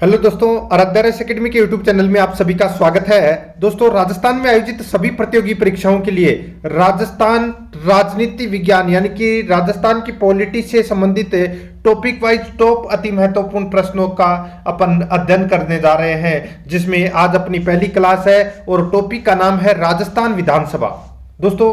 Hello दोस्तों, Aaradhya race academy के YouTube channel में आप सभी का स्वागत है। दोस्तों, राजस्थान में आयोजित सभी प्रतियोगी परीक्षाओं के लिए राजस्थान राजनीति विज्ञान यानी कि राजस्थान की पॉलिटी से संबंधित टॉपिक वाइज टॉप अति महत्वपूर्ण प्रश्नों का अपन अध्ययन करने जा रहे हैं, जिसमें आज अपनी पहली क्लास है और टॉपिक का नाम है राजस्थान विधानसभा। दोस्तों,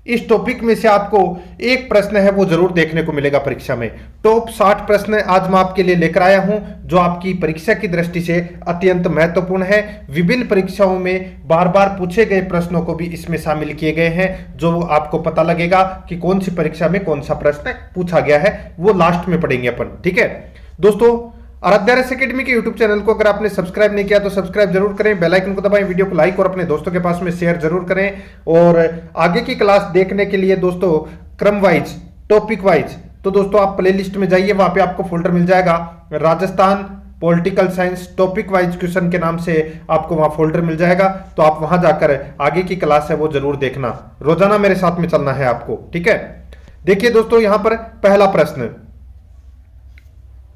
इस टॉपिक में से आपको एक प्रश्न है वो जरूर देखने को मिलेगा परीक्षा में। टॉप 60 प्रश्न आज मैं आपके लिए लेकर आया हूं, जो आपकी परीक्षा की दृष्टि से अत्यंत महत्वपूर्ण है। विभिन्न परीक्षाओं में बार बार पूछे गए प्रश्नों को भी इसमें शामिल किए गए हैं, जो आपको पता लगेगा कि कौन सी परीक्षा में कौन सा प्रश्न पूछा गया है, वो लास्ट में पढ़ेंगे अपन। ठीक है दोस्तों, आराध्या रेस एकेडमी के यूट्यूब चैनल को अगर आपने सब्सक्राइब नहीं किया तो सब्सक्राइब जरूर करें, बेल आइकन को दबाएं, वीडियो को लाइक और अपने दोस्तों के पास में शेयर जरूर करें। और आगे की क्लास देखने के लिए दोस्तों क्रम वाइज टॉपिक वाइज तो दोस्तों आप प्लेलिस्ट में जाइए, वहां पे आपको फोल्डर मिल जाएगा Rajasthan political science topic wise question के नाम से, आपको वहां फोल्डर मिल जाएगा। तो आप वहां जाकर आगे की क्लास है वो जरूर देखना, रोजाना मेरे साथ में चलना है आपको। ठीक है, देखिए दोस्तों, यहां पर पहला प्रश्न,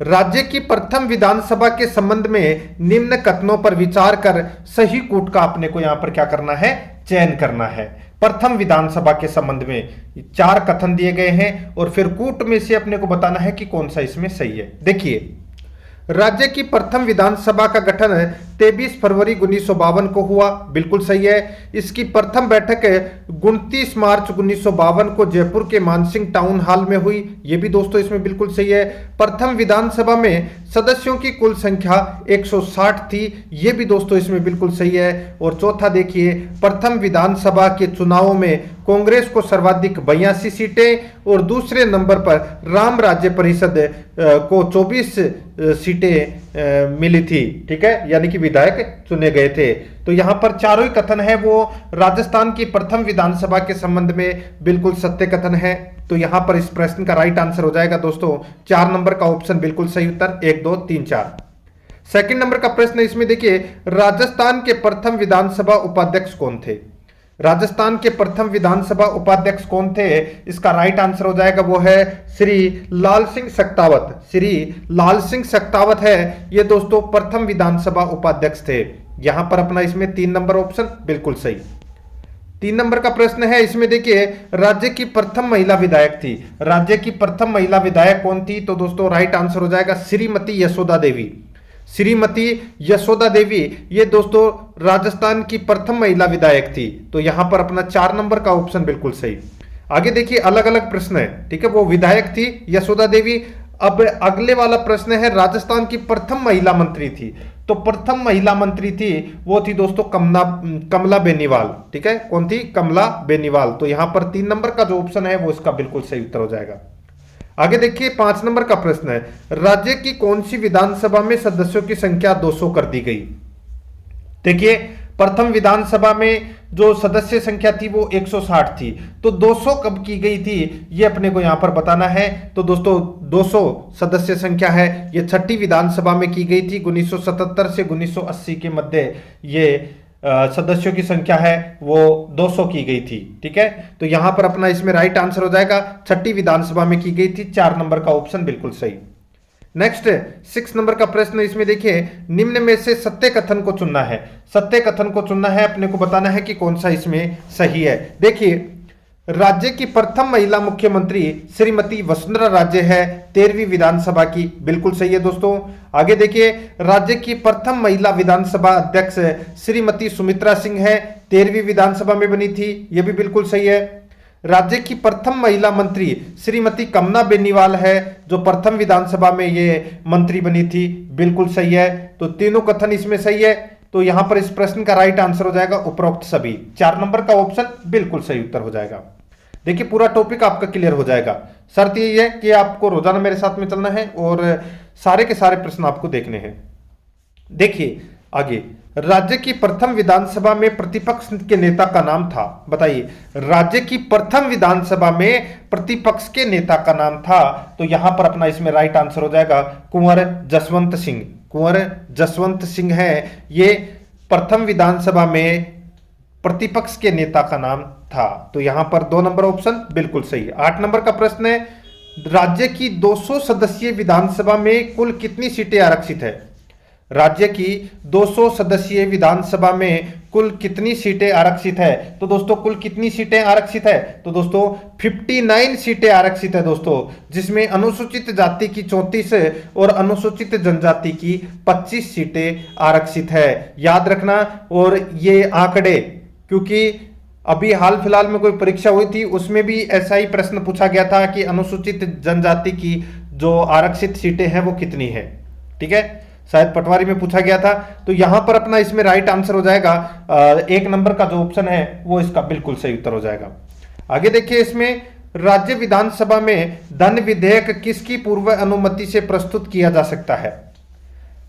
राज्य की प्रथम विधानसभा के संबंध में निम्न कथनों पर विचार कर सही कूट का अपने को यहां पर क्या करना है, चयन करना है। प्रथम विधानसभा के संबंध में 4 कथन दिए गए हैं और फिर कूट में से अपने को बताना है कि कौन सा इसमें सही है। देखिए, राज्य की प्रथम विधानसभा का गठन 23 फरवरी 1952 को हुआ, बिल्कुल सही है। इसकी प्रथम बैठक 29 मार्च 1952 को जयपुर के मानसिंह टाउन हॉल में हुई, यह भी दोस्तों इसमें बिल्कुल सही है। प्रथम विधानसभा में सदस्यों की कुल संख्या 160 थी, यह भी दोस्तों इसमें बिल्कुल सही है। और चौथा देखिए, प्रथम विधानसभा के चुनावों में कांग्रेस को सर्वाधिक 82 सीटें और दूसरे नंबर पर राम राज्य परिषद को 24 सीटें मिली थी। ठीक है, यानी कि विधायक चुने गए थे। तो यहां पर चारों ही कथन है वो राजस्थान की प्रथम विधानसभा के संबंध में बिल्कुल सत्य कथन है। तो यहां पर इस प्रश्न का राइट आंसर हो जाएगा दोस्तों 4 नंबर का ऑप्शन, बिल्कुल सही उत्तर 1 2 3 4। सेकंड नंबर का प्रश्न इसमें देखिए, राजस्थान के प्रथम विधानसभा उपाध्यक्ष कौन थे? राजस्थान के प्रथम विधानसभा उपाध्यक्ष कौन थे? इसका राइट आंसर हो जाएगा वो है श्री लाल सिंह सख्तावत। श्री लाल सिंह सख्तावत है ये दोस्तों प्रथम विधानसभा उपाध्यक्ष थे। यहां पर अपना इसमें 3 नंबर ऑप्शन बिल्कुल सही। 3 नंबर का प्रश्न है इसमें देखिए, राज्य की प्रथम महिला विधायक थी। राज्य की प्रथम महिला विधायक कौन थी? तो दोस्तों राइट आंसर हो जाएगा श्रीमती यशोदा देवी। श्रीमती यशोदा देवी ये दोस्तों राजस्थान की प्रथम महिला विधायक थी। तो यहां पर अपना 4 नंबर का ऑप्शन बिल्कुल सही। आगे देखिए, अलग अलग प्रश्न है। ठीक है, वो विधायक थी यशोदा देवी। अब अगले वाला प्रश्न है, राजस्थान की प्रथम महिला मंत्री थी। तो प्रथम महिला मंत्री थी वो थी दोस्तों कमला बेनीवाल। ठीक है, कौन थी? कमला बेनीवाल। तो यहां पर 3 नंबर का जो ऑप्शन है वो इसका बिल्कुल सही उत्तर हो जाएगा। आगे देखिए, 5 नंबर का प्रश्न है, राज्य की कौन सी विधानसभा में सदस्यों की संख्या 200 कर दी गई? देखिए, प्रथम विधानसभा में जो सदस्य संख्या थी वो 160 थी। तो 200 कब की गई थी ये अपने को यहां पर बताना है। तो दोस्तों 200 सदस्य संख्या है ये छठी विधानसभा में की गई थी। 1977 से 1980 के मध्य ये सदस्यों की संख्या है वो 200 की गई थी। ठीक है, तो यहां पर अपना इसमें राइट आंसर हो जाएगा छठी विधानसभा में की गई थी। 4 नंबर का ऑप्शन बिल्कुल सही। नेक्स्ट 6 नंबर का प्रश्न इसमें देखिए, निम्न में से सत्य कथन को चुनना है। सत्य कथन को चुनना है, अपने को बताना है कि कौन सा इसमें सही है। देखिए, राज्य की प्रथम महिला मुख्यमंत्री श्रीमती वसुंधरा राजे है 13वीं विधानसभा की, बिल्कुल सही है दोस्तों। आगे देखिए, राज्य की प्रथम महिला विधानसभा अध्यक्ष श्रीमती सुमित्रा सिंह है, 13वीं विधानसभा में बनी थी, यह भी बिल्कुल सही है। राज्य की प्रथम महिला मंत्री श्रीमती कमला बेनीवाल है, जो प्रथम विधानसभा में ये मंत्री बनी थी, बिल्कुल सही है। तो तीनों कथन इसमें सही है। तो यहां पर इस प्रश्न का राइट आंसर हो जाएगा उपरोक्त सभी। 4 नंबर का ऑप्शन बिल्कुल सही उत्तर हो जाएगा। देखिए, पूरा टॉपिक आपका क्लियर हो जाएगा। शर्त यही है कि आपको रोजाना मेरे साथ में चलना है और सारे के सारे प्रश्न आपको देखने हैं। देखिए आगे, राज्य की प्रथम विधानसभा में प्रतिपक्ष के नेता का नाम था। बताइए, राज्य की प्रथम विधानसभा में प्रतिपक्ष के नेता का नाम था। तो यहां पर अपना इसमें राइट आंसर हो जाएगा कुंवर जसवंत सिंह। कुंवर जसवंत सिंह है ये प्रथम विधानसभा में प्रतिपक्ष के नेता का नाम था। तो यहां पर 2 नंबर ऑप्शन बिल्कुल सही। 8 नंबर का प्रश्न है, राज्य की 200 सदस्यीय विधानसभा में कुल कितनी सीटें आरक्षित है? राज्य की 200 सदस्यीय विधानसभा में कुल कितनी सीटें आरक्षित है? तो दोस्तों कुल कितनी सीटें आरक्षित है? तो दोस्तों 59 सीटें आरक्षित है दोस्तों, जिसमें अनुसूचित जाति की 34 और अनुसूचित जनजाति की 25 सीटें आरक्षित है। याद रखना। और ये आंकड़े, क्योंकि अभी हाल फिलहाल में कोई परीक्षा हुई थी उसमें भी ऐसा ही प्रश्न पूछा गया था कि अनुसूचित जनजाति की जो आरक्षित सीटें हैं वो कितनी है। ठीक है, शायद पटवारी में पूछा गया था। तो यहां पर अपना इसमें राइट आंसर हो जाएगा 1 नंबर का जो ऑप्शन है वो इसका बिल्कुल सही उत्तर हो जाएगा। आगे देखिए, इसमें राज्य विधानसभा में धन विधेयक किसकी पूर्व अनुमति से प्रस्तुत किया जा सकता है?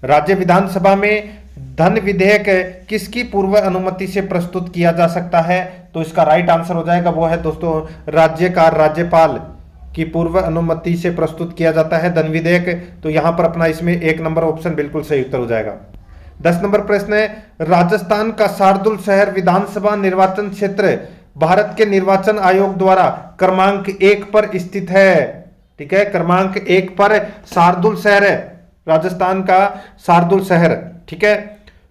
राज्य विधानसभा में धन विधेयक किसकी पूर्व अनुमति से प्रस्तुत किया जा सकता है? तो इसका राइट आंसर हो जाएगा वो है दोस्तों राज्यपाल की पूर्व अनुमति से प्रस्तुत किया जाता है धन विधेयक। तो यहां पर अपना इसमें 1 नंबर ऑप्शन बिल्कुल सही उत्तर हो जाएगा। 10 नंबर प्रश्न है, राजस्थान का शार्दुल शहर विधानसभा निर्वाचन क्षेत्र भारत के निर्वाचन आयोग द्वारा क्रमांक 1 पर स्थित है। ठीक है, क्रमांक 1 पर शार्दुल शहर है, राजस्थान का शार्दुल शहर। ठीक है,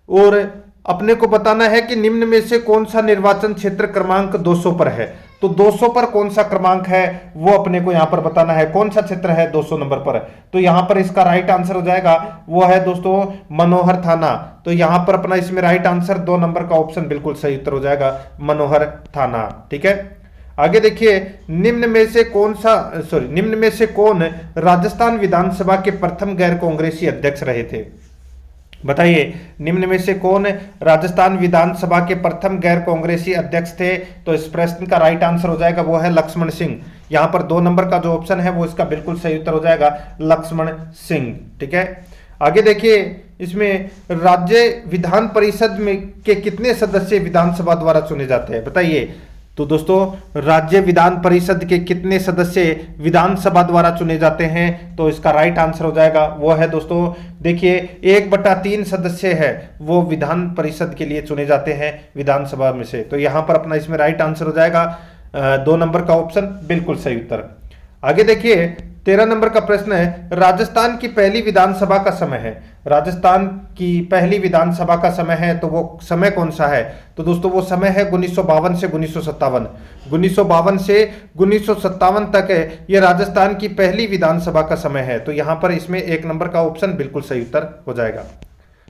और अपने को बताना है कि निम्न में से कौन सा निर्वाचन क्षेत्र क्रमांक 200 पर है। तो 200 पर कौन सा क्रमांक है वो अपने को यहां पर बताना है, कौन सा क्षेत्र है 200 नंबर पर। तो यहां पर इसका राइट आंसर हो जाएगा वो है दोस्तों मनोहर थाना। तो यहां पर अपना इसमें राइट आंसर 2 नंबर का ऑप्शन बिल्कुल सही उत्तर हो जाएगा मनोहर थाना। ठीक है, आगे देखिए, निम्न में से कौन राजस्थान विधानसभा के प्रथम गैर कांग्रेसी अध्यक्ष रहे थे? बताइए, निम्न में से कौन राजस्थान विधानसभा के प्रथम गैर कांग्रेसी अध्यक्ष थे? तो इस प्रश्न का राइट आंसर हो जाएगा वो है लक्ष्मण सिंह। यहां पर 2 नंबर का जो ऑप्शन है वो इसका बिल्कुल सही उत्तर हो जाएगा लक्ष्मण सिंह। ठीक है, आगे देखिए, इसमें राज्य विधान परिषद में के कितने सदस्य विधानसभा द्वारा चुने जाते हैं? बताइए। तो दोस्तों राज्य विधान परिषद के कितने सदस्य विधानसभा द्वारा चुने जाते हैं? तो इसका राइट आंसर हो जाएगा वो है दोस्तों, देखिए 1/3 सदस्य है वो विधान परिषद के लिए चुने जाते हैं विधानसभा में से। तो यहां पर अपना इसमें राइट आंसर हो जाएगा 2 नंबर का ऑप्शन बिल्कुल सही उत्तर। आगे देखिए, 13 नंबर का प्रश्न है, राजस्थान की पहली विधानसभा का समय है। राजस्थान की पहली विधानसभा का समय है, तो वो समय कौन सा है? तो दोस्तों वो समय है 1952 से 1957। 1952 से 1957 तक ये राजस्थान की पहली विधानसभा का समय है। तो यहां पर इसमें 1 नंबर का ऑप्शन बिल्कुल सही उत्तर हो जाएगा।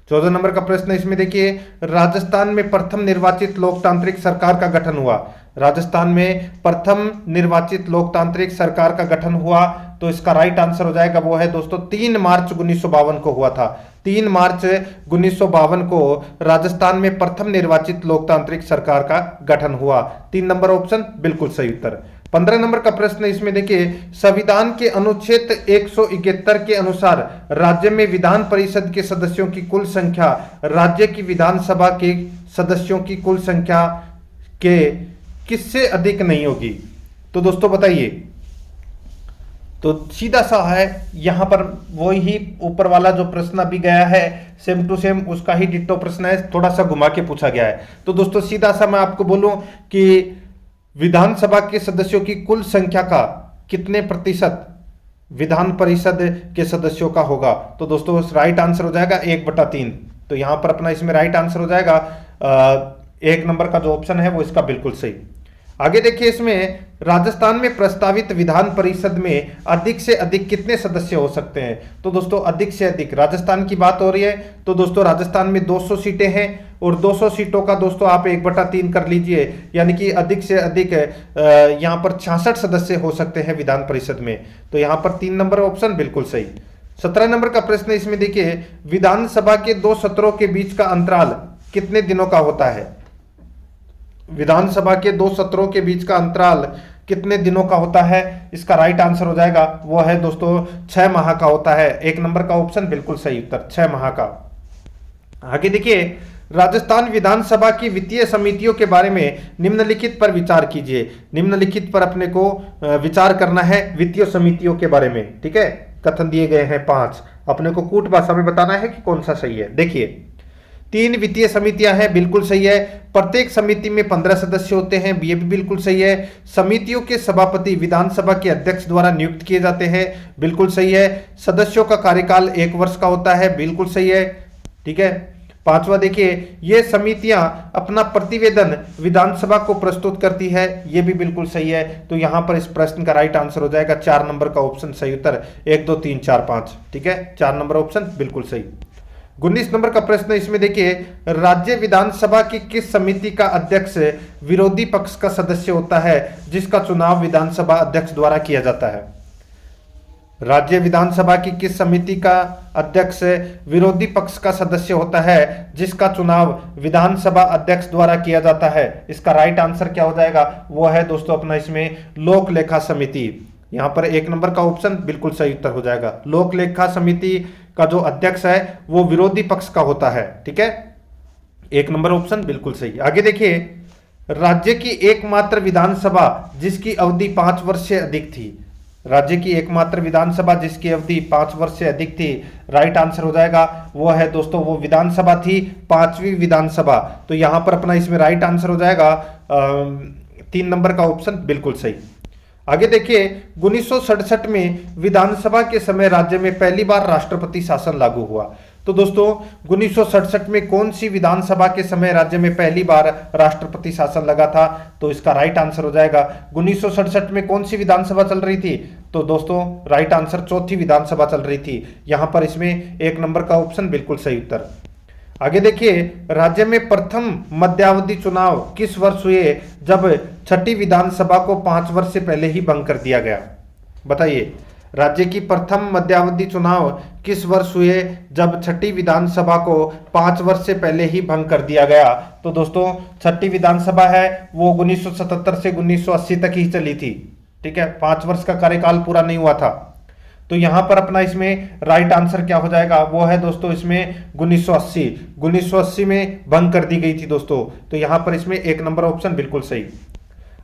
14 नंबर का प्रश्न इसमें देखिए, राजस्थान में प्रथम निर्वाचित लोकतांत्रिक सरकार का गठन हुआ। राजस्थान में प्रथम निर्वाचित लोकतांत्रिक सरकार का गठन हुआ, तो इसका राइट आंसर हो जाएगा वो है दोस्तों 3 मार्च 1952 को हुआ था। 3 मार्च 1952 को राजस्थान में प्रथम निर्वाचित लोकतांत्रिक सरकार का गठन हुआ। 3 नंबर ऑप्शन बिल्कुल सही उत्तर। 15 नंबर का प्रश्न इसमें देखिए, संविधान के अनुच्छेद 171 के अनुसार राज्य में विधान परिषद के सदस्यों की कुल संख्या राज्य की विधानसभा के सदस्यों की कुल संख्या के किससे अधिक नहीं होगी? तो दोस्तों बताइए। तो सीधा सा है, यहां पर वही ऊपर वाला जो प्रश्न अभी गया है सेम टू सेम उसका ही डिट्टो प्रश्न है, थोड़ा सा घुमा के पूछा गया है। तो दोस्तों सीधा सा मैं आपको बोलूं कि विधानसभा के सदस्यों की कुल संख्या का कितने प्रतिशत विधान परिषद के सदस्यों का होगा? तो दोस्तों राइट आंसर हो जाएगा 1/3। तो यहां पर अपना इसमें राइट आंसर हो जाएगा 1 नंबर का जो ऑप्शन है वो इसका बिल्कुल सही। आगे देखिए, इसमें राजस्थान में प्रस्तावित विधान परिषद में अधिक से अधिक कितने सदस्य हो सकते हैं? तो दोस्तों अधिक से अधिक राजस्थान की बात हो रही है, तो दोस्तों राजस्थान में 200 सीटें हैं और 200 सीटों का दोस्तों आप 1/3 कर लीजिए, यानी कि अधिक से अधिक यहां पर 66 सदस्य हो सकते हैं विधान परिषद में। तो यहां पर 3 नंबर ऑप्शन बिल्कुल सही। 17 नंबर का प्रश्न इसमें देखिए, विधानसभा के 2 सत्रों के बीच का अंतराल कितने दिनों का होता है? विधानसभा के 2 सत्रों के बीच का अंतराल कितने दिनों का होता है? इसका राइट आंसर हो जाएगा वो है दोस्तों 6 माह का होता है। 1 नंबर का ऑप्शन बिल्कुल सही उत्तर, 6 माह का। आगे देखिए, राजस्थान विधानसभा की वित्तीय समितियों के बारे में निम्नलिखित पर विचार कीजिए। निम्नलिखित पर अपने को विचार करना है वित्तीय समितियों के बारे में। ठीक है, कथन दिए गए हैं 5, अपने को कूट भाषा में बताना है कि कौन सा सही है। देखिए, 3 वित्तीय समितियां हैं, बिल्कुल सही है। प्रत्येक समिति में 15 सदस्य होते हैं, ये भी बिल्कुल सही है। समितियों के सभापति विधानसभा के अध्यक्ष द्वारा नियुक्त किए जाते हैं, बिल्कुल सही है। सदस्यों का कार्यकाल 1 वर्ष का होता है, बिल्कुल सही है। ठीक है। पांचवा देखिए, ये समितियां अपना प्रतिवेदन विधानसभा को प्रस्तुत करती है, ये भी बिल्कुल सही है। तो यहां पर इस प्रश्न का राइट आंसर हो जाएगा 4 नंबर का ऑप्शन सही उत्तर, 1 2 3 4 5, ठीक है, 4 नंबर ऑप्शन बिल्कुल सही। 19 नंबर का प्रश्न इसमें देखिए, राज्य विधानसभा की किस समिति का अध्यक्ष विरोधी पक्ष का सदस्य होता है जिसका चुनाव विधानसभा अध्यक्ष द्वारा किया जाता है? राज्य विधानसभा की किस समिति का अध्यक्ष विरोधी पक्ष का सदस्य होता है जिसका चुनाव विधानसभा अध्यक्ष द्वारा किया जाता है? इसका राइट आंसर क्या हो जाएगा? वो है दोस्तों अपना इसमें लोक लेखा समिति। यहां पर 1 नंबर का ऑप्शन बिल्कुल सही उत्तर हो जाएगा। लोक लेखा समिति का जो अध्यक्ष है वो विरोधी पक्ष का होता है, ठीक है, 1 नंबर ऑप्शन बिल्कुल सही। आगे देखिए, राज्य की एकमात्र विधानसभा जिसकी अवधि 5 वर्ष से अधिक थी, राज्य की एकमात्र विधानसभा जिसकी अवधि 5 वर्ष से अधिक थी, राइट आंसर हो जाएगा वो है दोस्तों, वो विधानसभा थी 5वीं विधानसभा। तो यहां पर अपना इसमें राइट आंसर हो जाएगा 3 नंबर का ऑप्शन बिल्कुल सही। आगे देखिए, 1967 में विधानसभा के समय राज्य में पहली बार राष्ट्रपति शासन लागू हुआ। तो दोस्तों 1967 में कौन सी विधानसभा के समय राज्य में पहली बार राष्ट्रपति शासन लगा था? तो इसका राइट आंसर हो जाएगा 1967 में कौन सी विधानसभा चल रही थी? तो दोस्तों राइट आंसर चौथी विधानसभा चल रही थी। यहां पर इसमें 1 नंबर का ऑप्शन बिल्कुल सही उत्तर। आगे देखिए, राज्य में प्रथम मध्यावधि चुनाव किस वर्ष हुए जब छठी विधानसभा को 5 वर्ष से पहले ही भंग कर दिया गया? बताइए, राज्य की प्रथम मध्यावधि चुनाव किस वर्ष हुए जब छठी विधानसभा को 5 वर्ष से पहले ही भंग कर दिया गया? तो दोस्तों छठी विधानसभा है वो 1977 से 1980 तक ही चली थी, ठीक है, 5 वर्ष का कार्यकाल पूरा नहीं हुआ था। तो यहां पर अपना इसमें राइट आंसर क्या हो जाएगा? वो है दोस्तों इसमें 1980 में भंग कर दी गई थी दोस्तों। तो यहां पर इसमें 1 नंबर ऑप्शन बिल्कुल सही।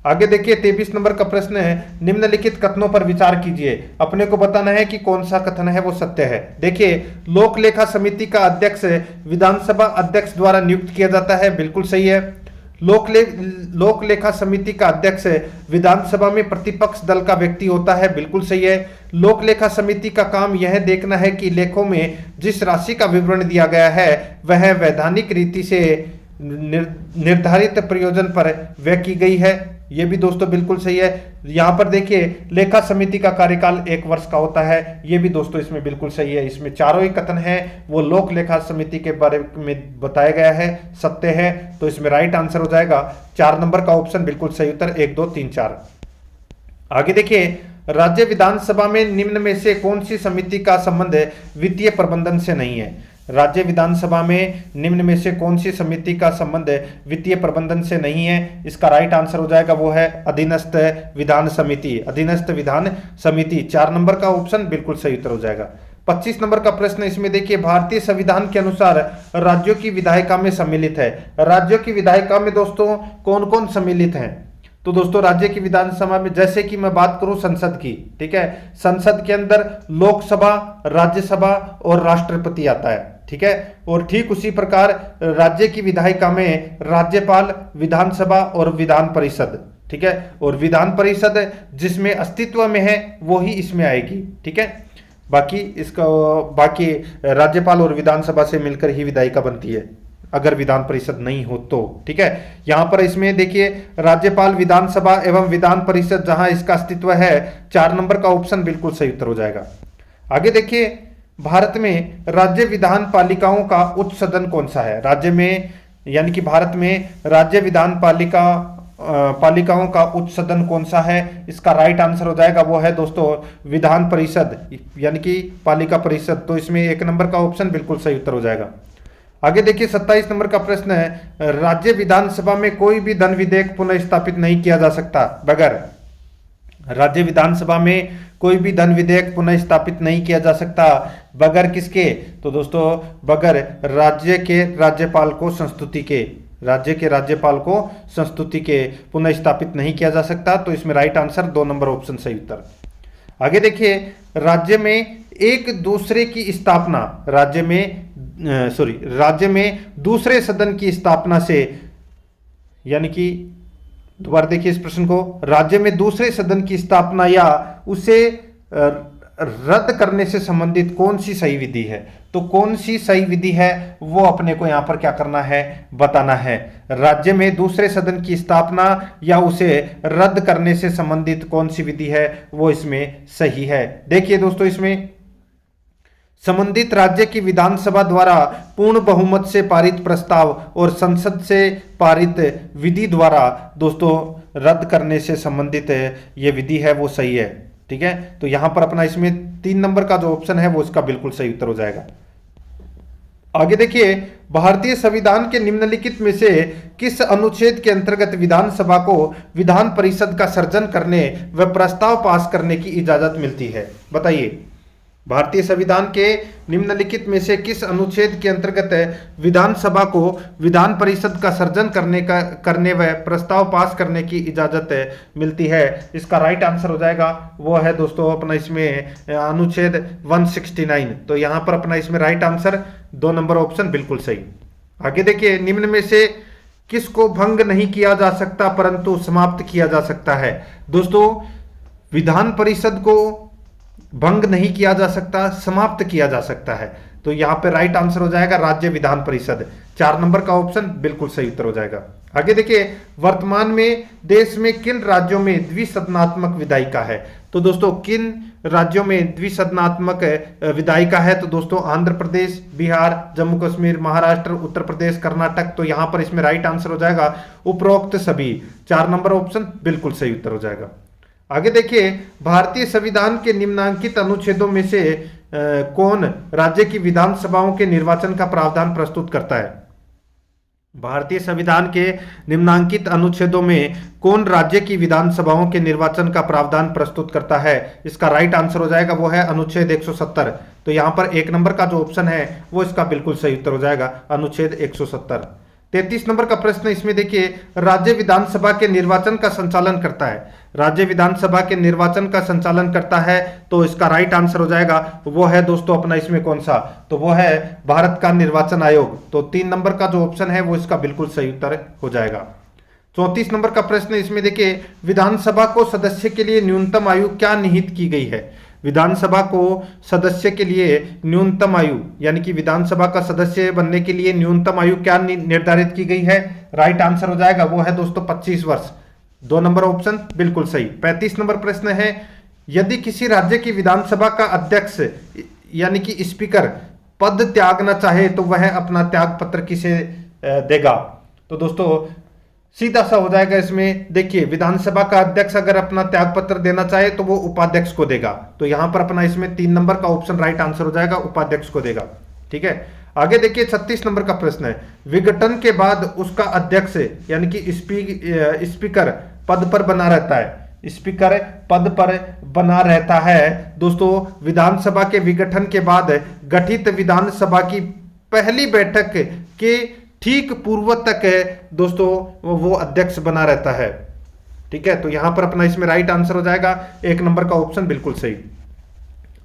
आगे देखिए, 23 नंबर का प्रश्न है, निम्नलिखित कथनों पर विचार कीजिए, अपने को बताना है कि कौन सा कथन है वो सत्य है। देखिए, लोक लेखा समिति का अध्यक्ष विधानसभा अध्यक्ष द्वारा नियुक्त किया जाता है, बिल्कुल सही है। लोक लेखा समिति का अध्यक्ष विधानसभा में प्रतिपक्ष दल का व्यक्ति होता है, बिल्कुल सही है। लोक लेखा समिति का काम यह देखना है कि लेखों में जिस राशि का विवरण दिया गया है वह वैधानिक रीति से निर्धारित प्रयोजन पर व्यय की गई है, यह भी दोस्तों बिल्कुल सही है। यहां पर देखिए, लेखा समिति का कार्यकाल 1 वर्ष का होता है, यह भी दोस्तों इसमें बिल्कुल सही है। इसमें चारों ही कथन है वो लोक लेखा समिति के बारे में बताया गया है, सत्य है। तो इसमें राइट आंसर हो जाएगा 4 नंबर का ऑप्शन बिल्कुल सही उत्तर, 1 2 3 4। आगे देखिए, राज्य विधानसभा में निम्न में से कौन सी समिति का संबंध वित्तीय प्रबंधन से नहीं है? राज्य विधानसभा में निम्न में से कौन सी समिति का संबंध वित्तीय प्रबंधन से नहीं है? इसका राइट आंसर हो जाएगा वो है अधीनस्थ विधान समिति, अधीनस्थ विधान समिति, 4 नंबर का ऑप्शन बिल्कुल सही उत्तर हो जाएगा। 25 नंबर का प्रश्न इसमें देखिए, भारतीय संविधान के अनुसार राज्यों की विधायिका में सम्मिलित है। राज्यों की विधायिका में दोस्तों कौन कौन सम्मिलित हैं? तो दोस्तों राज्य की विधानसभा में जैसे कि मैं बात करूं संसद की, ठीक है, संसद के अंदर लोकसभा, राज्यसभा और राष्ट्रपति आता है, ठीक है। और ठीक उसी प्रकार राज्य की विधायिका में राज्यपाल, विधानसभा और विधान परिषद, ठीक है, और विधान परिषद जिसमें अस्तित्व में है वो ही इसमें आएगी, ठीक है। बाकी राज्यपाल और विधानसभा से मिलकर ही विधायिका बनती है अगर विधान परिषद नहीं हो तो, ठीक है। यहां पर इसमें देखिए, राज्यपाल, विधानसभा एवं विधान परिषद जहां इसका अस्तित्व है, 4 नंबर का ऑप्शन बिल्कुल सही उत्तर हो जाएगा। आगे देखिए, भारत में राज्य विधान पालिकाओं का उच्च सदन कौन सा है? राज्य में यानी कि भारत में राज्य विधान पालिकाओं का उच्च सदन कौन सा है? इसका राइट आंसर हो जाएगा वो है दोस्तों विधान परिषद यानी कि पालिका परिषद। तो इसमें 1 नंबर का ऑप्शन बिल्कुल सही उत्तर हो जाएगा। आगे देखिए, 27 नंबर का प्रश्न है, राज्य विधानसभा में कोई भी धन विधेयक पुनः स्थापित नहीं किया जा सकता बगैर, राज्य विधानसभा में कोई भी धन विधेयक पुनः स्थापित नहीं किया जा सकता बगैर किसके? तो दोस्तों बगैर राज्य के राज्यपाल को संस्तुति के, राज्य के राज्यपाल को संस्तुति के पुनः स्थापित नहीं किया जा सकता। तो इसमें राइट आंसर 2 नंबर ऑप्शन सही उत्तर। आगे देखिए, राज्य में एक दूसरे की स्थापना, राज्य में दूसरे सदन की स्थापना से, यानी कि दोबारा देखिए इस प्रश्न को, राज्य में दूसरे सदन की स्थापना या उसे रद्द करने से संबंधित कौन सी सही विधि है? तो कौन सी सही विधि है वो अपने को यहां पर क्या करना है, बताना है। राज्य में दूसरे सदन की स्थापना या उसे रद्द करने से संबंधित कौन सी विधि है वो इसमें सही है। देखिए दोस्तों, इसमें संबंधित राज्य की विधानसभा द्वारा पूर्ण बहुमत से पारित प्रस्ताव और संसद से पारित विधि द्वारा दोस्तों रद्द करने से संबंधित ये विधि है वो सही है। ठीक है, तो यहां पर अपना इसमें 3 नंबर का जो ऑप्शन है वो इसका बिल्कुल सही उत्तर हो जाएगा। आगे देखिए, भारतीय संविधान के निम्नलिखित में से किस अनुच्छेद के अंतर्गत विधानसभा को विधान परिषद का सृजन करने व प्रस्ताव पास करने की इजाजत मिलती है, बताइए। भारतीय संविधान के निम्नलिखित में से किस अनुच्छेद के अंतर्गत विधानसभा को विधान परिषद का सृजन करने व प्रस्ताव पास करने की इजाजत मिलती है? इसका राइट आंसर हो जाएगा वो है दोस्तों अपना इसमें अनुच्छेद 169। तो यहां पर अपना इसमें राइट आंसर 2 नंबर ऑप्शन बिल्कुल सही। आगे देखिए, निम्न में से किसको भंग नहीं किया जा सकता परंतु समाप्त किया जा सकता है? दोस्तों, विधान परिषद को भंग नहीं किया जा सकता, समाप्त किया जा सकता है। तो यहां पे राइट आंसर हो जाएगा राज्य विधान परिषद। 4 नंबर का ऑप्शन बिल्कुल सही उत्तर हो जाएगा। आगे देखिए, वर्तमान में देश में किन राज्यों में द्विसदनात्मक विधायिका है? तो दोस्तों, किन राज्यों में द्विसदनात्मक विधायिका है? तो दोस्तों, आंध्र प्रदेश, बिहार, जम्मू कश्मीर, महाराष्ट्र, उत्तर प्रदेश, कर्नाटक। तो यहां पर इसमें राइट आंसर हो जाएगा उपरोक्त सभी। 4 नंबर ऑप्शन बिल्कुल सही उत्तर हो जाएगा। आगे देखिए, भारतीय संविधान के निम्नांकित अनुच्छेदों में से कौन राज्य की विधानसभाओं के निर्वाचन का प्रावधान प्रस्तुत करता है? भारतीय संविधान के निम्नांकित अनुच्छेदों में कौन राज्य की विधानसभाओं के निर्वाचन का प्रावधान प्रस्तुत करता है? इसका राइट आंसर हो जाएगा वो है अनुच्छेद 170। तो यहां पर 1 नंबर का जो ऑप्शन है वो इसका बिल्कुल सही उत्तर हो जाएगा, अनुच्छेद 170। 33 नंबर का प्रश्न इसमें देखिए, राज्य विधानसभा के निर्वाचन का संचालन करता है। राज्य विधानसभा के निर्वाचन का संचालन करता है तो इसका राइट आंसर हो जाएगा वो है दोस्तों अपना इसमें कौन सा? तो वो है भारत का निर्वाचन आयोग। तो 3 नंबर का जो ऑप्शन है वो इसका बिल्कुल सही उत्तर हो जाएगा। 34 नंबर का प्रश्न इसमें देखिए, विधानसभा को सदस्य के लिए न्यूनतम आयु क्या निहित की गई है? विधानसभा को सदस्य के लिए न्यूनतम आयु यानी कि विधानसभा का सदस्य बनने के लिए न्यूनतम आयु क्या निर्धारित की गई है? राइट आंसर हो जाएगा वो है दोस्तों 25 वर्ष। 2 नंबर ऑप्शन बिल्कुल सही। 35 नंबर प्रश्न है, यदि किसी राज्य की विधानसभा का अध्यक्ष यानी कि स्पीकर पद त्यागना चाहे तो वह अपना त्याग पत्र किसे देगा? तो दोस्तों सीधा सा हो जाएगा इसमें, देखिए विधानसभा का अध्यक्ष अगर अपना त्याग पत्र देना चाहे तो वो उपाध्यक्ष को देगा। तो यहां पर अपना इसमें 3 नंबर का ऑप्शन राइट आंसर हो जाएगा, उपाध्यक्ष को देगा। ठीक है, आगे देखिए 36 नंबर का प्रश्न है, विघटन के बाद उसका अध्यक्ष यानी कि स्पीकर पद पर बना रहता है। स्पीकर पद पर बना रहता है दोस्तों विधानसभा के विघटन के बाद गठित विधानसभा की पहली बैठक के ठीक पूर्व तक दोस्तों वो अध्यक्ष बना रहता है। ठीक है, तो यहां पर अपना इसमें राइट आंसर हो जाएगा 1 नंबर का ऑप्शन बिल्कुल सही।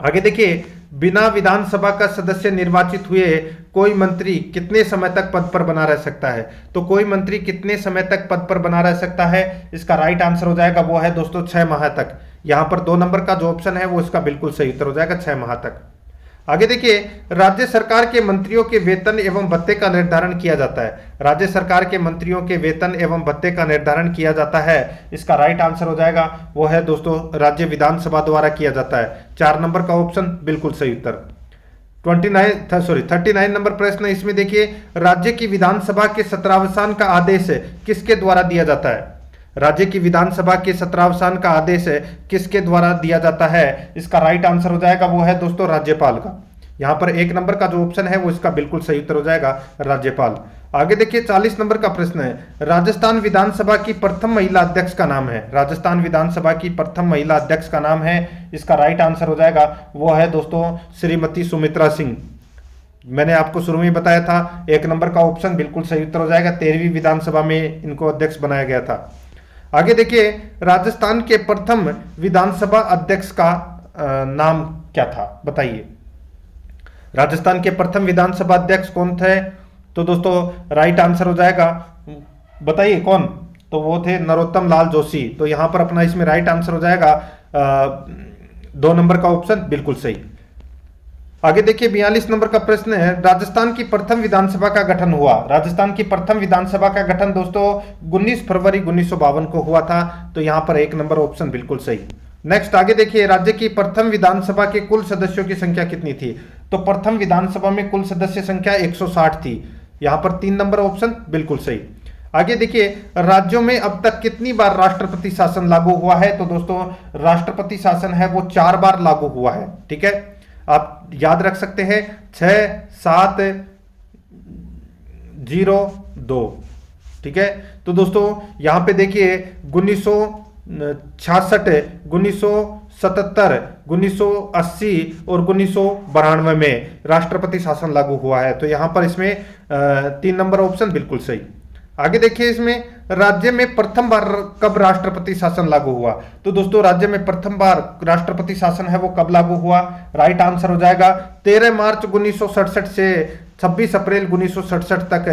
आगे देखिए, बिना विधानसभा का सदस्य निर्वाचित हुए कोई मंत्री कितने समय तक पद पर बना रह सकता है? तो कोई मंत्री कितने समय तक पद पर बना रह सकता है? इसका राइट आंसर हो जाएगा वो है दोस्तों 6 माह तक। यहां पर 2 नंबर का जो ऑप्शन है वो इसका बिल्कुल सही उत्तर हो जाएगा, 6 माह तक। आगे देखिए, राज्य सरकार के मंत्रियों के वेतन एवं भत्ते का निर्धारण किया जाता है। राज्य सरकार के मंत्रियों के वेतन एवं भत्ते का निर्धारण किया जाता है। इसका राइट आंसर हो जाएगा वो है दोस्तों राज्य विधानसभा द्वारा किया जाता है। 4 नंबर का ऑप्शन बिल्कुल सही उत्तर। 39 नंबर प्रश्न इसमें देखिए, राज्य की विधानसभा के सत्रावसान का आदेश किसके द्वारा दिया जाता है? राज्य की विधानसभा के सत्रावसान का आदेश किसके द्वारा दिया जाता है? इसका राइट आंसर हो जाएगा वो है दोस्तों राज्यपाल का। यहां पर 1 नंबर का जो ऑप्शन है वो इसका बिल्कुल सही उत्तर हो जाएगा, राज्यपाल। आगे देखिए 40 नंबर का प्रश्न है, राजस्थान विधानसभा की प्रथम महिला अध्यक्ष का नाम है। राजस्थान विधानसभा की प्रथम महिला अध्यक्ष का नाम है, इसका राइट आंसर हो जाएगा वो है दोस्तों श्रीमती सुमित्रा सिंह। मैंने आपको शुरू में बताया था 1 नंबर का ऑप्शन बिल्कुल सही उत्तर हो जाएगा, 13वीं विधानसभा में इनको अध्यक्ष बनाया गया था। आगे देखिए, राजस्थान के प्रथम विधानसभा अध्यक्ष का नाम क्या था, बताइए। राजस्थान के प्रथम विधानसभा अध्यक्ष कौन थे? तो दोस्तों राइट आंसर हो जाएगा, बताइए कौन? तो वो थे नरोत्तम लाल जोशी। तो यहां पर अपना इसमें राइट आंसर हो जाएगा 2 नंबर का ऑप्शन बिल्कुल सही। आगे देखिए 42 नंबर का प्रश्न है, राजस्थान की प्रथम विधानसभा का गठन हुआ। राजस्थान की प्रथम विधानसभा का गठन दोस्तों 19 फरवरी 1952 को हुआ था। तो यहां पर 1 नंबर ऑप्शन बिल्कुल सही। नेक्स्ट आगे देखिए, राज्य की प्रथम विधानसभा के कुल सदस्यों की संख्या कितनी थी? तो प्रथम विधानसभा में कुल सदस्य संख्या 160 थी। यहां पर 3 नंबर ऑप्शन बिल्कुल सही। आगे देखिए, राज्यों में अब तक कितनी बार राष्ट्रपति शासन लागू हुआ है? तो दोस्तों राष्ट्रपति शासन है वो 4 बार लागू हुआ है। ठीक है, आप याद रख सकते हैं 6, 7, 0, 2। ठीक है, तो दोस्तों यहां पे देखिए 1966, 1977, 1980 और 1992 में राष्ट्रपति शासन लागू हुआ है। तो यहां पर इसमें 3 नंबर ऑप्शन बिल्कुल सही। आगे देखिए, इसमें राज्य में प्रथम बार कब राष्ट्रपति शासन लागू हुआ? तो दोस्तों राज्य में प्रथम बार राष्ट्रपति शासन है वो कब लागू हुआ? राइट आंसर हो जाएगा 13 मार्च 1967 से 26 अप्रैल 1967 तक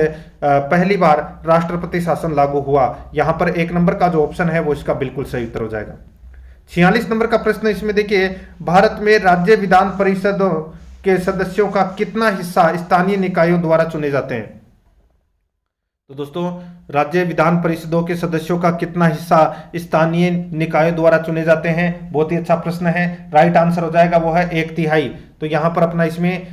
पहली बार राष्ट्रपति शासन लागू हुआ। यहां पर 1 नंबर का जो ऑप्शन है वो इसका बिल्कुल सही उत्तर हो जाएगा। 46 नंबर का प्रश्न इसमें देखिए, भारत में राज्य विधान परिषदों के सदस्यों का कितना हिस्सा स्थानीय निकायों द्वारा चुने जाते हैं? तो दोस्तों राज्य विधान परिषदों के सदस्यों का कितना हिस्सा स्थानीय निकायों द्वारा चुने जाते हैं? बहुत ही अच्छा प्रश्न है। राइट आंसर हो जाएगा वो है 1/3। तो यहां पर अपना इसमें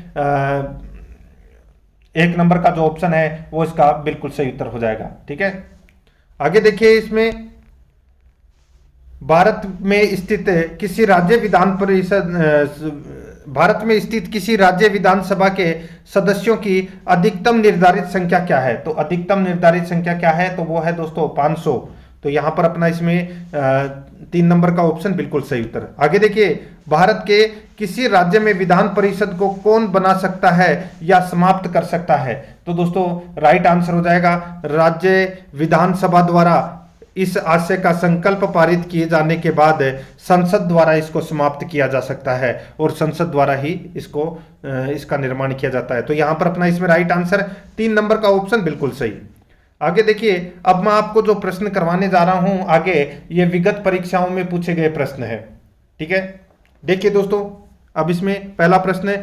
1 नंबर का जो ऑप्शन है वो इसका बिल्कुल सही उत्तर हो जाएगा। ठीक है, आगे देखिए, इसमें भारत में स्थित किसी राज्य विधानसभा के सदस्यों की अधिकतम निर्धारित संख्या क्या है? तो अधिकतम निर्धारित संख्या क्या है? तो वो है दोस्तों 500। तो यहां पर अपना इसमें 3 नंबर का ऑप्शन बिल्कुल सही उत्तर। आगे देखिए, भारत के किसी राज्य में विधान परिषद को कौन बना सकता है या समाप्त कर सकता है? तो दोस्तों राइट आंसर हो जाएगा राज्य विधानसभा द्वारा इस आशय का संकल्प पारित किए जाने के बाद संसद द्वारा इसको समाप्त किया जा सकता है और संसद द्वारा ही इसका निर्माण किया जाता है। तो यहां पर अपना इसमें राइट आंसर 3 नंबर का ऑप्शन बिल्कुल सही। आगे देखिए, अब मैं आपको जो प्रश्न करवाने जा रहा हूं आगे, ये विगत परीक्षाओं में पूछे गए प्रश्न है। ठीक है, देखिए दोस्तों, अब इसमें पहला प्रश्न है,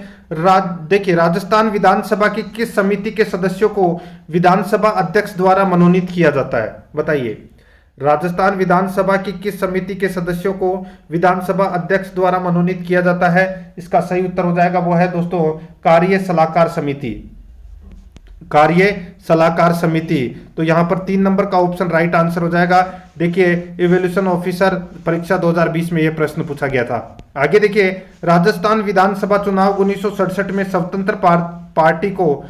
देखिए राजस्थान विधानसभा की किस समिति के सदस्यों को विधानसभा अध्यक्ष द्वारा मनोनीत किया जाता है? बताइए, राजस्थान विधानसभा की किस समिति के सदस्यों को विधानसभा अध्यक्ष द्वारा मनोनीत किया जाता है? इसका सही उत्तर हो जाएगा वो है दोस्तों कार्य सलाहकार समिति। कार्य सलाहकार समिति। तो यहां पर 3 नंबर का ऑप्शन राइट आंसर हो जाएगा। देखिए इवैल्यूएशन ऑफिसर परीक्षा 2020 में यह प्रश्न पूछा गया था। आगे देखिए, राजस्थान विधानसभा चुनाव 1967 में स्वतंत्र पार्टी को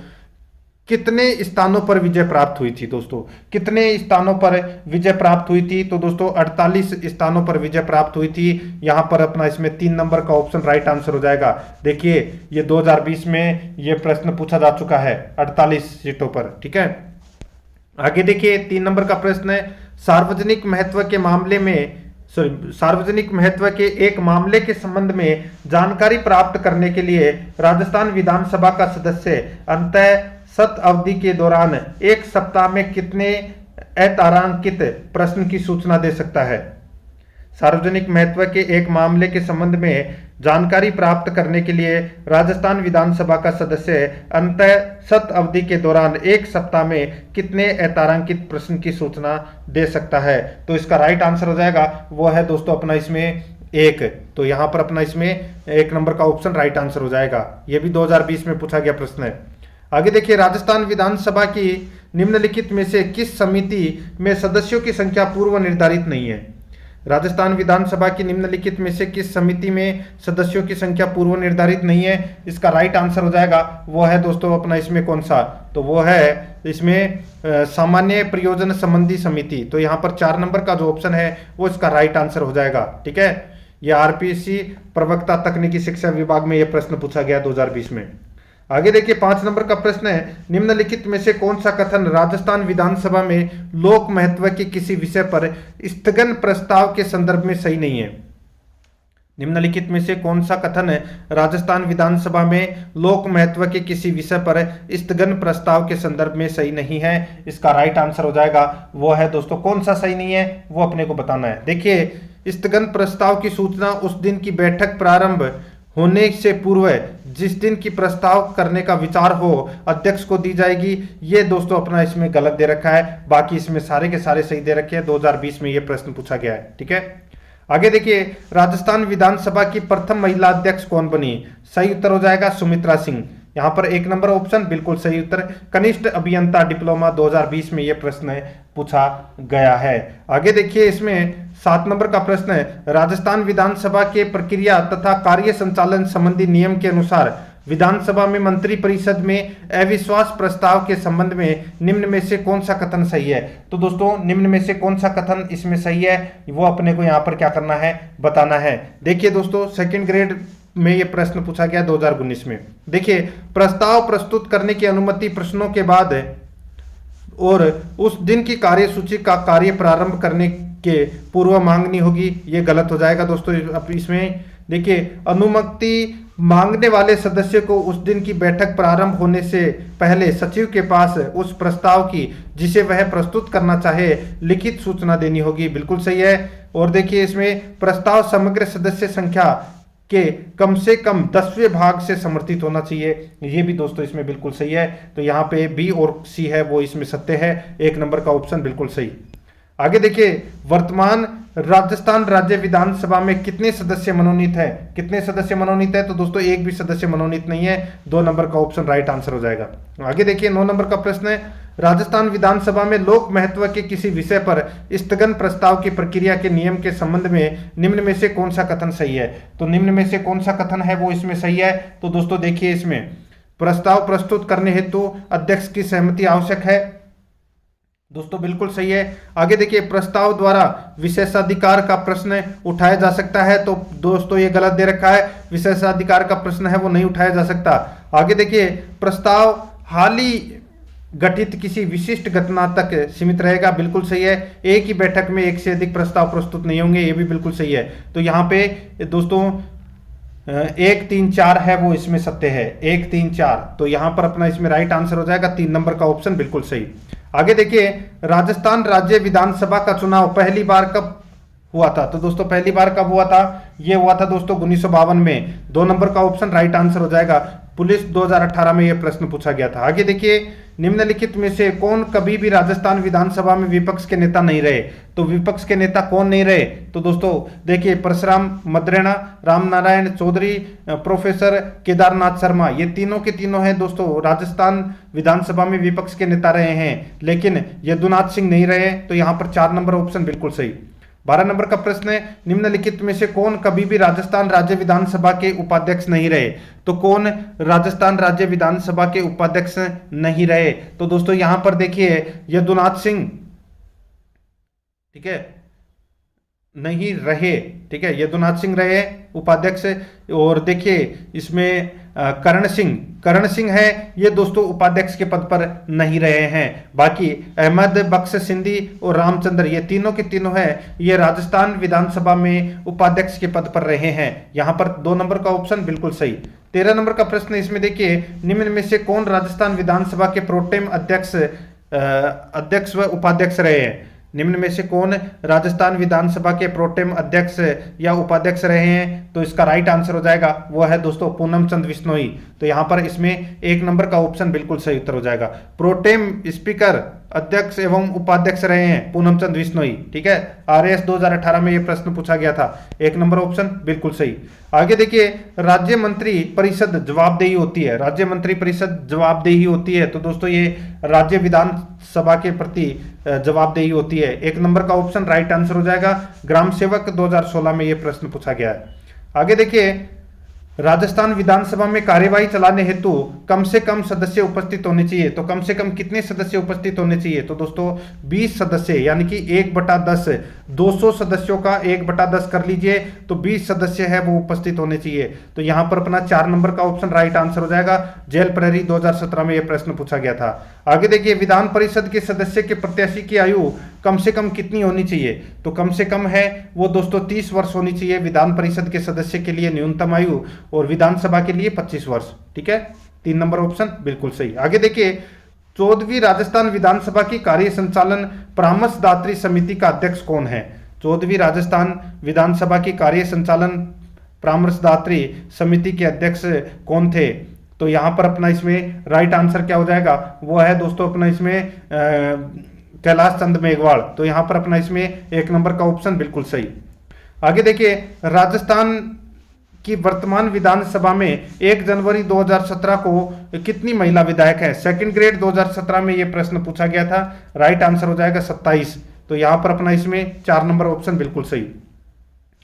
कितने स्थानों पर विजय प्राप्त हुई थी? दोस्तों कितने स्थानों पर विजय प्राप्त हुई थी? तो दोस्तों 48 स्थानों पर विजय प्राप्त हुई थी। यहां पर अपना इसमें 3 नंबर का ऑप्शन राइट आंसर हो जाएगा। देखिए ये 2020 में ये प्रश्न पूछा जा चुका है 48 सीटों पर। ठीक है, आगे देखिए 3 नंबर का प्रश्न है, सार्वजनिक महत्व के एक मामले के संबंध में जानकारी प्राप्त करने के लिए राजस्थान विधानसभा का सदस्य अंतः सत्र अवधि के दौरान 1 सप्ताह में कितने अतारांकित प्रश्न की सूचना दे सकता है? सार्वजनिक महत्व के एक मामले के संबंध में जानकारी प्राप्त करने के लिए राजस्थान विधानसभा का सदस्य अंतः सत्र अवधि के दौरान 1 सप्ताह में कितने अतारांकित प्रश्न की सूचना दे सकता है? तो इसका राइट आंसर हो जाएगा वो है दोस्तों अपना इसमें 1। तो यहां पर अपना इसमें 1 नंबर का ऑप्शन राइट आंसर हो जाएगा। यह भी 2020 में पूछा गया प्रश्न है। आगे देखिए, राजस्थान विधानसभा की निम्नलिखित में से किस समिति में सदस्यों की संख्या पूर्व निर्धारित नहीं है? राजस्थान विधानसभा की निम्नलिखित में से किस समिति में सदस्यों की संख्या पूर्व निर्धारित नहीं है? इसका राइट आंसर हो जाएगा वो है दोस्तों अपना इसमें कौन सा? तो वो है इसमें सामान्य प्रयोजन संबंधी समिति। तो यहाँ पर 4 नंबर का जो ऑप्शन है वो इसका राइट आंसर हो जाएगा। ठीक है, ये आरपीसी प्रवक्ता तकनीकी शिक्षा विभाग में यह प्रश्न पूछा गया 2020 में। आगे देखिए 5 नंबर का प्रश्न है, निम्नलिखित में से कौन सा कथन राजस्थान विधानसभा में लोक महत्व के किसी विषय पर स्थगन प्रस्ताव के संदर्भ में सही नहीं है? निम्नलिखित में से कौन सा कथन राजस्थान विधानसभा में लोक महत्व के किसी विषय पर स्थगन प्रस्ताव के संदर्भ में सही नहीं है? इसका राइट आंसर हो जाएगा वो है दोस्तों कौन सा सही नहीं है वो अपने को बताना है। देखिए स्थगन प्रस्ताव की सूचना उस दिन की बैठक प्रारंभ होने से पूर्व जिस दिन की प्रस्ताव करने का विचार हो अध्यक्ष को दी जाएगी। ये दोस्तों अपना इसमें गलत दे रखा है, बाकी इसमें सारे के सारे सही दे रखे हैं। 2020 में ये प्रश्न पूछा गया है। ठीक है, आगे देखिए, राजस्थान विधानसभा की प्रथम महिला अध्यक्ष कौन बनी? सही उत्तर हो जाएगा सुमित्रा सिंह। यहां पर 1 नंबर ऑप्शन बिल्कुल सही उत्तर। कनिष्ठ अभियंता डिप्लोमा 2020 में यह प्रश्न पूछा गया है। आगे देखिए, इसमें 7 नंबर का प्रश्न है, राजस्थान विधानसभा के प्रक्रिया तथा कार्य संचालन संबंधी नियम के अनुसार विधानसभा में मंत्री परिषद में अविश्वास प्रस्ताव के संबंध में निम्न में से कौन सा कथन सही है? तो दोस्तों निम्न में से कौन सा कथन इसमें सही है वो अपने को यहाँ पर क्या करना है, बताना है। देखिए दोस्तों, सेकंड ग्रेड में ये प्रश्न पूछा गया 2019 में। देखिए, प्रस्ताव प्रस्तुत करने की अनुमति प्रश्नों के बाद और उस दिन की कार्यसूची का कार्य प्रारंभ करने के पूर्व मांगनी होगी, ये गलत हो जाएगा दोस्तों। अब इसमें देखिए, अनुमति मांगने वाले सदस्य को उस दिन की बैठक प्रारंभ होने से पहले सचिव के पास उस प्रस्ताव की जिसे वह प्रस्तुत करना चाहे लिखित सूचना देनी होगी, बिल्कुल सही है। और देखिए, इसमें प्रस्ताव समग्र सदस्य संख्या के कम से कम 10वें भाग से समर्थित होना चाहिए, ये भी दोस्तों इसमें बिल्कुल सही है। तो यहाँ पे बी और सी है वो इसमें सत्य है, 1 नंबर का ऑप्शन बिल्कुल सही। आगे देखिए, वर्तमान राजस्थान राज्य विधानसभा में कितने सदस्य मनोनीत है? कितने सदस्य मनोनीत है? तो दोस्तों एक भी सदस्य मनोनीत नहीं है, 2 नंबर का ऑप्शन राइट आंसर हो जाएगा। आगे देखिए, 9 नंबर का प्रश्न है, राजस्थान विधानसभा में लोक महत्व के किसी विषय पर स्थगन प्रस्ताव की प्रक्रिया के नियम के संबंध में निम्न में से कौन सा कथन सही है? तो निम्न में से कौन सा कथन है वो इसमें सही है? तो दोस्तों देखिए, इसमें प्रस्ताव प्रस्तुत करने हेतु अध्यक्ष की सहमति आवश्यक है, दोस्तों बिल्कुल सही है। आगे देखिए, प्रस्ताव द्वारा विशेषाधिकार का प्रश्न उठाया जा सकता है, तो दोस्तों ये गलत दे रखा है, विशेषाधिकार का प्रश्न है वो नहीं उठाया जा सकता। आगे देखिए, प्रस्ताव हाल ही गठित किसी विशिष्ट घटना तक सीमित रहेगा, बिल्कुल सही है। एक ही बैठक में एक से अधिक प्रस्ताव प्रस्तुत नहीं होंगे, ये भी बिल्कुल सही है। तो यहाँ पे दोस्तों 1, 3, 4 है वो इसमें सत्य है, 1, 3, 4। तो यहाँ पर अपना इसमें राइट आंसर हो जाएगा 3 नंबर का ऑप्शन बिल्कुल सही। आगे देखिए, राजस्थान राज्य विधानसभा का चुनाव पहली बार कब हुआ था? तो दोस्तों पहली बार कब हुआ था? ये हुआ था दोस्तों 1952 में, 2 नंबर का ऑप्शन राइट आंसर हो जाएगा। पुलिस 2018 में यह प्रश्न पूछा गया था। आगे देखिए, निम्नलिखित में से कौन कभी भी राजस्थान विधानसभा में विपक्ष के नेता नहीं रहे? तो विपक्ष के नेता कौन नहीं रहे? तो दोस्तों देखिए, परशुराम मद्रेना, रामनारायण चौधरी, प्रोफेसर केदारनाथ शर्मा, ये तीनों के तीनों हैं दोस्तों राजस्थान विधानसभा में विपक्ष के नेता रहे हैं, लेकिन यदुनाथ सिंह नहीं रहे। तो यहाँ पर 4 नंबर ऑप्शन बिल्कुल सही। 12 नंबर का प्रश्न है, निम्नलिखित में से कौन कभी भी राजस्थान राज्य विधानसभा के उपाध्यक्ष नहीं रहे? तो कौन राजस्थान राज्य विधानसभा के उपाध्यक्ष नहीं रहे? तो दोस्तों यहां पर देखिए, यदुनाथ सिंह, ठीक है, नहीं रहे, ठीक है, यदुनाथ सिंह रहे उपाध्यक्ष। और देखिए इसमें करण सिंह है, ये दोस्तों उपाध्यक्ष के पद पर नहीं रहे हैं। बाकी अहमद बख्श सिंधी और रामचंद्र, ये तीनों के तीनों हैं, ये राजस्थान विधानसभा में उपाध्यक्ष के पद पर रहे हैं। यहां पर 2 नंबर का ऑप्शन बिल्कुल सही। 13 नंबर का प्रश्न इसमें देखिए, निम्न में से कौन राजस्थान विधानसभा के प्रोटेम अध्यक्ष व उपाध्यक्ष रहे हैं? निम्न में से कौन राजस्थान विधानसभा के प्रोटेम अध्यक्ष या उपाध्यक्ष रहे हैं? तो इसका राइट आंसर हो जाएगा वो है दोस्तों पूनम चंद बिश्नोई। तो यहां पर इसमें 1 नंबर का ऑप्शन बिल्कुल सही उत्तर हो जाएगा। प्रोटेम स्पीकर, अध्यक्ष एवं उपाध्यक्ष रहे हैं पूनम चंद बिश्नोई, ठीक है। RAS 2018 में यह प्रश्न पूछा गया था, 1 नंबर ऑप्शन बिल्कुल सही। आगे देखिए, राज्य मंत्री परिषद जवाबदेही होती है, राज्य मंत्री परिषद जवाबदेही होती है, तो दोस्तों ये राज्य विधानसभा के प्रति जवाबदेही होती है। 1 नंबर का ऑप्शन राइट आंसर हो जाएगा। ग्राम सेवक 2016 में यह प्रश्न पूछा गया है। आगे देखिए, राजस्थान विधानसभा में कार्यवाही चलाने हेतु कम से कम सदस्य उपस्थित होने चाहिए, तो कम से कम कितने सदस्य उपस्थित होने चाहिए? तो दोस्तों 20 सदस्य, यानी कि 1/10, 200 सदस्यों का 1/10 कर लीजिए, तो 20 सदस्य है वो उपस्थित होने चाहिए। तो यहां पर अपना 4 नंबर का ऑप्शन राइट आंसर हो जाएगा। जेल प्रहरी 2017 में यह प्रश्न पूछा गया था। आगे देखिए, विधान परिषद के सदस्य के प्रत्याशी की आयु कम से कम कितनी होनी चाहिए? तो कम से कम है वो दोस्तों 30 वर्ष होनी चाहिए विधान परिषद के सदस्य के लिए न्यूनतम आयु, और विधानसभा के लिए 25 वर्ष, ठीक है। 3 नंबर ऑप्शन बिल्कुल सही। आगे देखिए, 14वीं राजस्थान विधानसभा की कार्य संचालन परामर्शदात्री समिति का अध्यक्ष कौन है? 14वीं राजस्थान विधानसभा की कार्य संचालन परामर्शदात्री समिति के अध्यक्ष कौन थे? तो यहां पर अपना इसमें राइट आंसर क्या हो जाएगा, वो है दोस्तों अपना इसमें कैलाश चंद मेघवाल। तो यहां पर अपना इसमें 1 नंबर का ऑप्शन बिल्कुल सही। आगे देखिए, राजस्थान की वर्तमान विधानसभा में 1 जनवरी 2017 को कितनी महिला विधायक है? सेकंड ग्रेड 2017 में यह प्रश्न पूछा गया था। राइट आंसर हो जाएगा 27। तो यहां पर अपना इसमें 4 नंबर ऑप्शन बिल्कुल सही।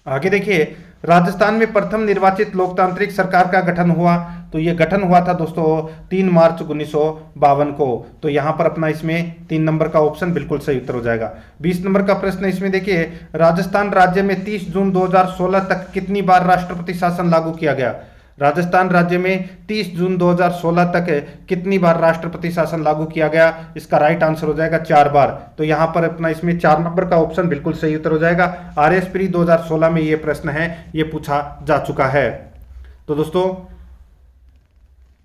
आगे देखिए, राजस्थान में प्रथम निर्वाचित लोकतांत्रिक सरकार का गठन हुआ। तो यह गठन हुआ था दोस्तों 3 मार्च 1952 को। तो यहां पर अपना इसमें 3 नंबर का ऑप्शन बिल्कुल सही उत्तर हो जाएगा। 20 नंबर का प्रश्न इसमें देखिए, राजस्थान राज्य में 30 जून 2016 तक कितनी बार राष्ट्रपति शासन लागू किया गया? राजस्थान राज्य में 30 जून 2016 तक कितनी बार राष्ट्रपति शासन लागू किया गया? इसका राइट आंसर हो जाएगा 4 बार। तो यहां पर अपना इसमें 4 नंबर का ऑप्शन बिल्कुल सही उत्तर हो जाएगा। आरएस प्री 2016 में यह प्रश्न है, यह पूछा जा चुका है। तो दोस्तों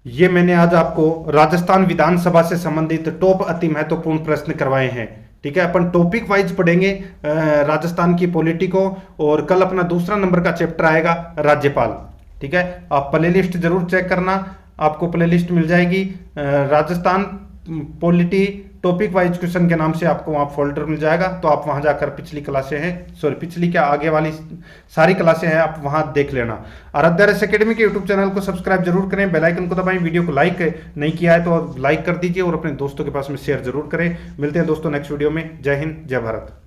ये मैंने आज आपको राजस्थान विधानसभा से संबंधित टॉप अति महत्वपूर्ण प्रश्न करवाए हैं। ठीक है, अपन टॉपिक वाइज पढ़ेंगे राजस्थान की पॉलिटी को, और कल अपना दूसरा नंबर का चैप्टर आएगा राज्यपाल। ठीक है, आप प्लेलिस्ट जरूर चेक करना, आपको प्लेलिस्ट मिल जाएगी Rajasthan polity topic wise question के नाम से, आपको वहां फोल्डर मिल जाएगा। तो आप वहां जाकर पिछली क्लासें हैं, सॉरी पिछली क्या आगे वाली सारी क्लासें हैं, आप वहां देख लेना। आराध्या रेस एकेडमी के यूट्यूब चैनल को सब्सक्राइब जरूर करें, बेल आइकन को दबाएं, वीडियो को लाइक नहीं किया है तो लाइक कर दीजिए और अपने दोस्तों के पास में शेयर जरूर करें। मिलते हैं दोस्तों नेक्स्ट वीडियो में। जय हिंद, जय भारत।